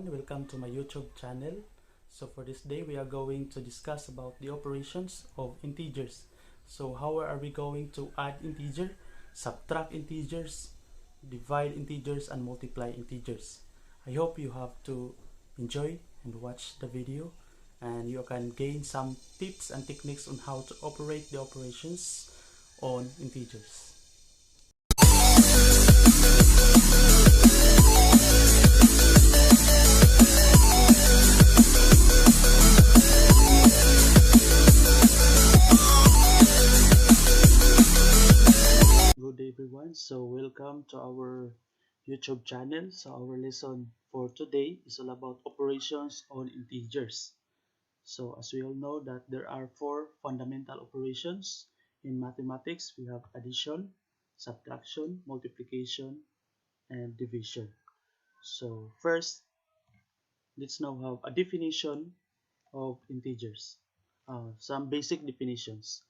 everyone, welcome to my YouTube channel. So for this day we are going to discuss about the operations of integers. So how are we going to add integer, subtract integers, divide integers, and multiply integers? I hope you have to enjoy and watch the video, and you can gain some tips and techniques on how to operate the operations on integers. Good day everyone, so welcome to our YouTube channel. So our lesson for today is all about operations on integers. So as we all know that there are four fundamental operations in mathematics. We have addition, subtraction, multiplication, and division. So first, let's now have a definition of integers. Some basic definitions.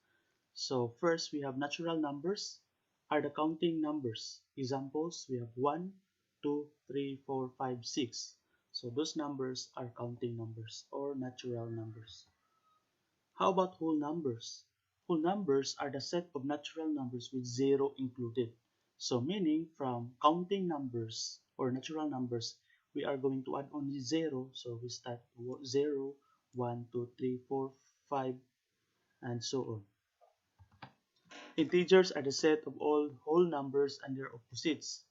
So first, we have natural numbers are the counting numbers. Examples, we have 1, 2, 3, 4, 5, 6. So those numbers are counting numbers or natural numbers. How about whole numbers? Whole numbers are the set of natural numbers with 0 included. So meaning from counting numbers or natural numbers, we are going to add only 0. So we start 0, 1, 2, 3, 4, 5, and so on. Integers are the set of all whole numbers and their opposites.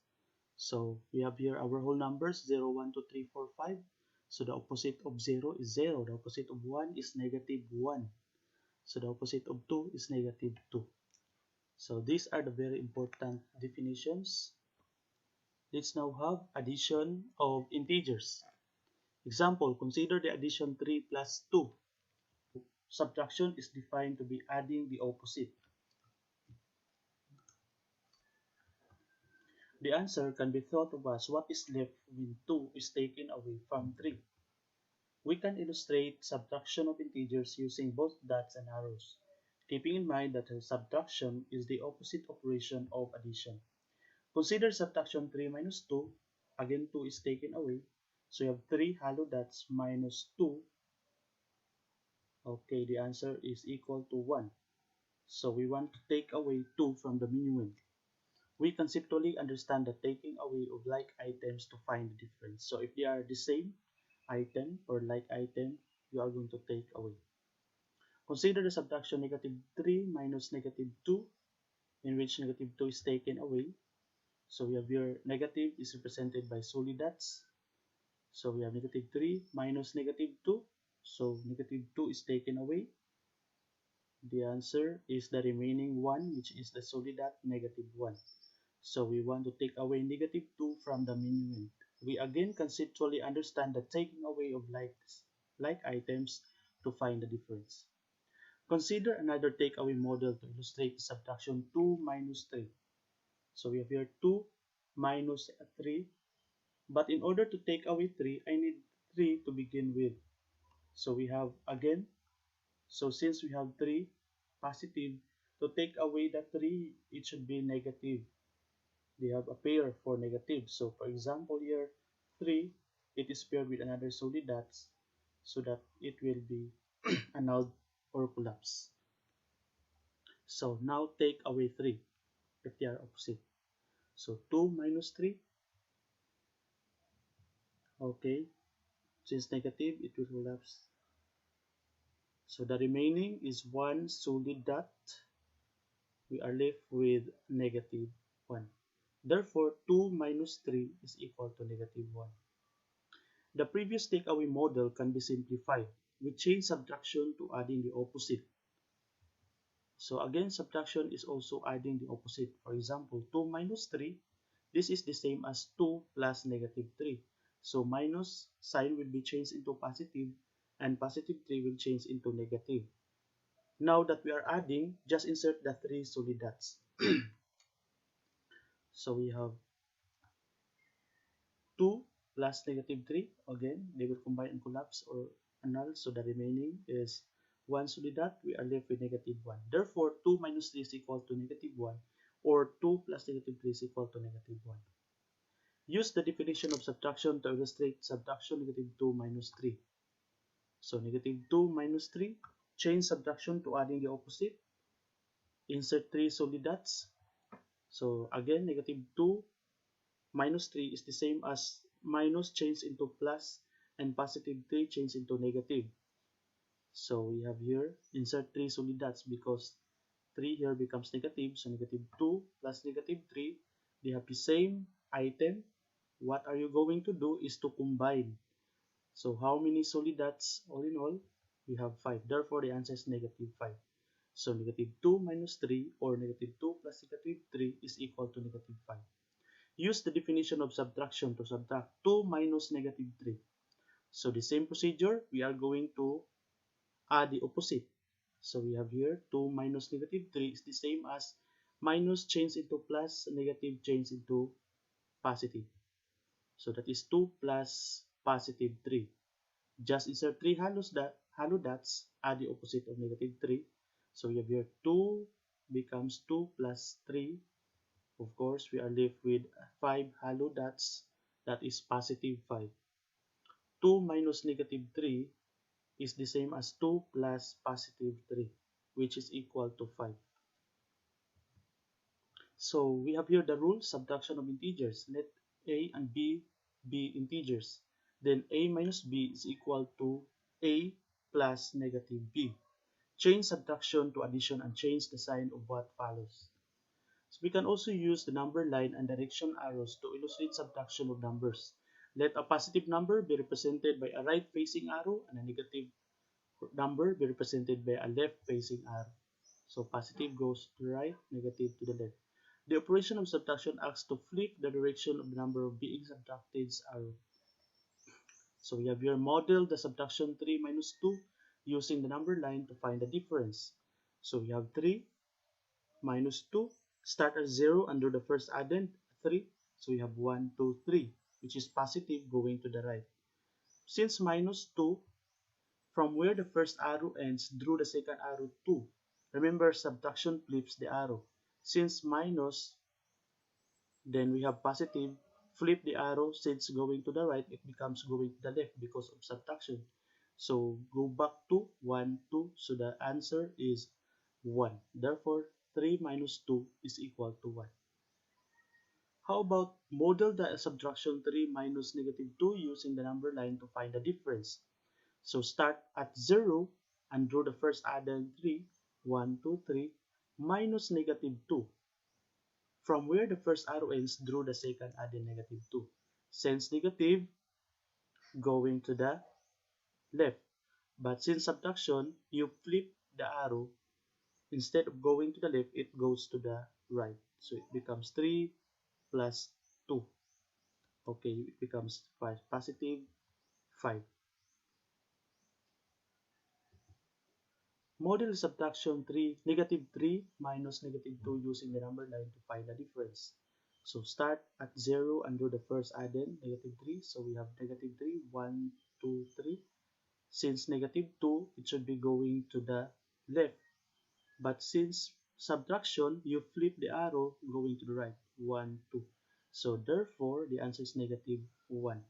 So we have here our whole numbers 0, 1, 2, 3, 4, 5. So the opposite of 0 is 0. The opposite of 1 is negative 1. So the opposite of 2 is negative 2. So these are the very important definitions. Let's now have addition of integers. Example, consider the addition 3 plus 2. Subtraction is defined to be adding the opposite. The answer can be thought of as what is left when 2 is taken away from 3. We can illustrate subtraction of integers using both dots and arrows, keeping in mind that subtraction is the opposite operation of addition. Consider subtraction 3 minus 2. Again, 2 is taken away. So you have 3 hollow dots minus 2. Okay, the answer is equal to 1. So we want to take away 2 from the minuend. We conceptually understand the taking away of like items to find the difference. So if they are the same item or like item, you are going to take away. Consider the subtraction negative 3 minus negative 2, in which negative 2 is taken away. So we have here negative is represented by solid dots. So we have negative 3 minus negative 2. So negative 2 is taken away. The answer is the remaining 1, which is the solid dot negative 1. So we want to take away negative 2 from the minuend. We again conceptually understand the taking away of like items to find the difference. Consider another takeaway model to illustrate the subtraction 2 minus 3. So we have here 2 minus 3. But in order to take away 3, I need 3 to begin with. So we have again, so since we have 3 positive, to take away the 3, it should be negative. They have a pair for negative. So for example here, 3, it is paired with another solid dots so that it will be annulled or collapse. So now take away 3 if they are opposite. So 2 minus 3. Okay, since negative, it will collapse. So the remaining is 1 solid dot. We are left with negative 1. Therefore, 2 minus 3 is equal to negative 1. The previous takeaway model can be simplified. We change subtraction to adding the opposite. So again, subtraction is also adding the opposite. For example, 2 minus 3, this is the same as 2 plus negative 3. So minus sign will be changed into positive, and positive 3 will change into negative. Now that we are adding, just insert the 3 solid dots. So we have 2 plus negative 3. Again, they will combine and collapse or annul. So the remaining is 1 solid dot. We are left with negative 1. Therefore, 2 minus 3 is equal to negative 1, or 2 plus negative 3 is equal to negative 1. Use the definition of subtraction to illustrate subtraction -2 minus 3. So -2 minus 3, change subtraction to adding the opposite. Insert 3 solid dots. So again, -2 minus 3 is the same as minus change into plus and +3 change into negative. So we have here insert 3 solid dots because 3 here becomes negative. So -2 plus -3, they have the same item. What are you going to do is to combine. So how many solid dots all in all? We have 5. Therefore, the answer is -5. So -2 minus 3 or -2 plus -3 is equal to -5. Use the definition of subtraction to subtract 2 minus -3. So the same procedure, we are going to add the opposite. So we have here 2 minus -3 is the same as minus change into plus, negative change into positive. So that is 2 plus +3. Just insert 3 hollow dots, add the opposite of -3. So we have here 2 becomes 2 plus 3. Of course, we are left with 5 hollow dots, that is +5. 2 minus -3 is the same as 2 plus +3, which is equal to 5. So we have here the rule, subtraction of integers. Let a and b be integers. Then a minus b is equal to a plus -b. Change subtraction to addition and change the sign of what follows. So we can also use the number line and direction arrows to illustrate subtraction of numbers. Let a positive number be represented by a right-facing arrow and a negative number be represented by a left-facing arrow. So positive goes to the right, negative to the left. The operation of subtraction acts to flip the direction of the number of being subtracted's arrow. So we have here model the subtraction 3 minus 2 using the number line to find the difference. So we have 3 minus 2, start at 0 and do the first addend 3. So we have 1, 2, 3, which is positive going to the right. Since minus 2, from where the first arrow ends, drew the second arrow 2. Remember, subtraction flips the arrow. Since minus, then we have positive, flip the arrow. Since going to the right, it becomes going to the left because of subtraction. So go back to 1, 2. So the answer is 1. Therefore, 3 minus 2 is equal to 1. How about model the subtraction 3 minus -2 using the number line to find the difference? So start at 0 and draw the first addend 3, 1, 2, 3, minus -2. From where the first arrow ends, draw the second addend -2. Since negative, going to the left. But since subtraction, you flip the arrow. Instead of going to the left, it goes to the right. So it becomes 3 plus 2. Okay, it becomes 5, positive 5. Model subtraction 3, -3 minus -2 using the number line to find the difference. So start at 0 and do the first addend, -3. So we have -3, 1, 2, 3. Since -2, it should be going to the left. But since subtraction, you flip the arrow going to the right, 1, 2. So therefore, the answer is -1.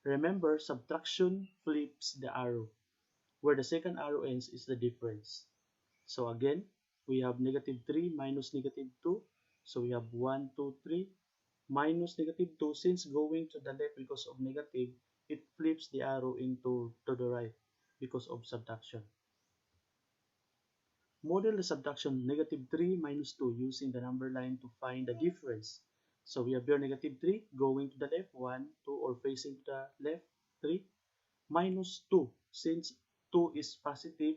Remember, subtraction flips the arrow. Where the second arrow ends is the difference. So again, we have -3 minus -2. So we have 1, 2, 3 minus -2. Since going to the left because of negative, it flips the arrow into to the right because of subtraction. Model the subtraction -3 minus 2 using the number line to find the difference. So we have here -3 going to the left, 1, 2, or facing to the left, 3, minus 2. Since 2 is positive,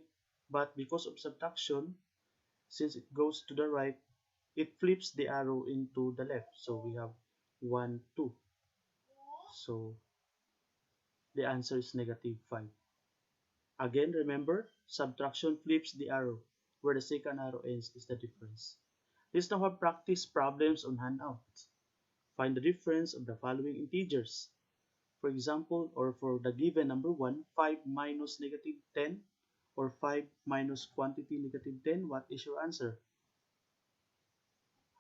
but because of subtraction, since it goes to the right, it flips the arrow into the left. So we have 1, 2. So the answer is -5. Again, remember, subtraction flips the arrow. Where the second arrow ends is the difference. Let's now have practice problems on handout. Find the difference of the following integers. For example, or for the given number 1, 5 minus -10, or 5 minus quantity -10, what is your answer?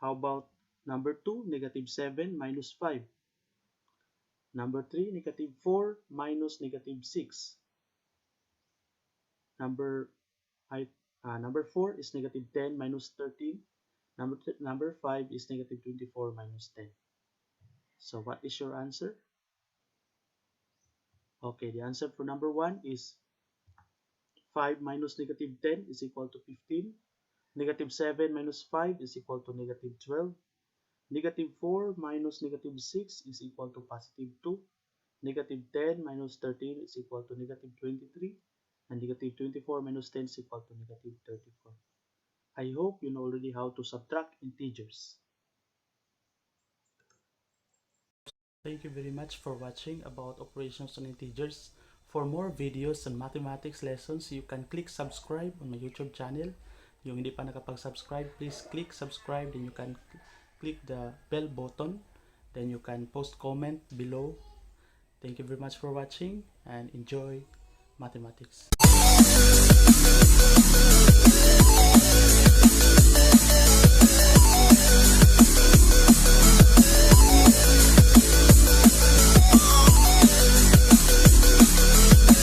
How about number 2, -7 minus 5? Number 3, negative 4 minus negative 6. Number 4 is negative 10 minus 13. Number 5 is negative 24 minus 10. So what is your answer? Okay, the answer for number 1 is 5 minus negative 10 is equal to 15. Negative 7 minus 5 is equal to negative 12. Negative 4 minus negative 6 is equal to positive 2. Negative 10 minus 13 is equal to negative 23. And negative 24 minus 10 is equal to negative 34. I hope you know already how to subtract integers. Thank you very much for watching about operations on integers. For more videos and mathematics lessons, you can click subscribe on my YouTube channel. Yung hindi pa nakapag-subscribe, please click subscribe. Then you can click the bell button. Then you can post comment below. Thank you very much for watching and enjoy mathematics.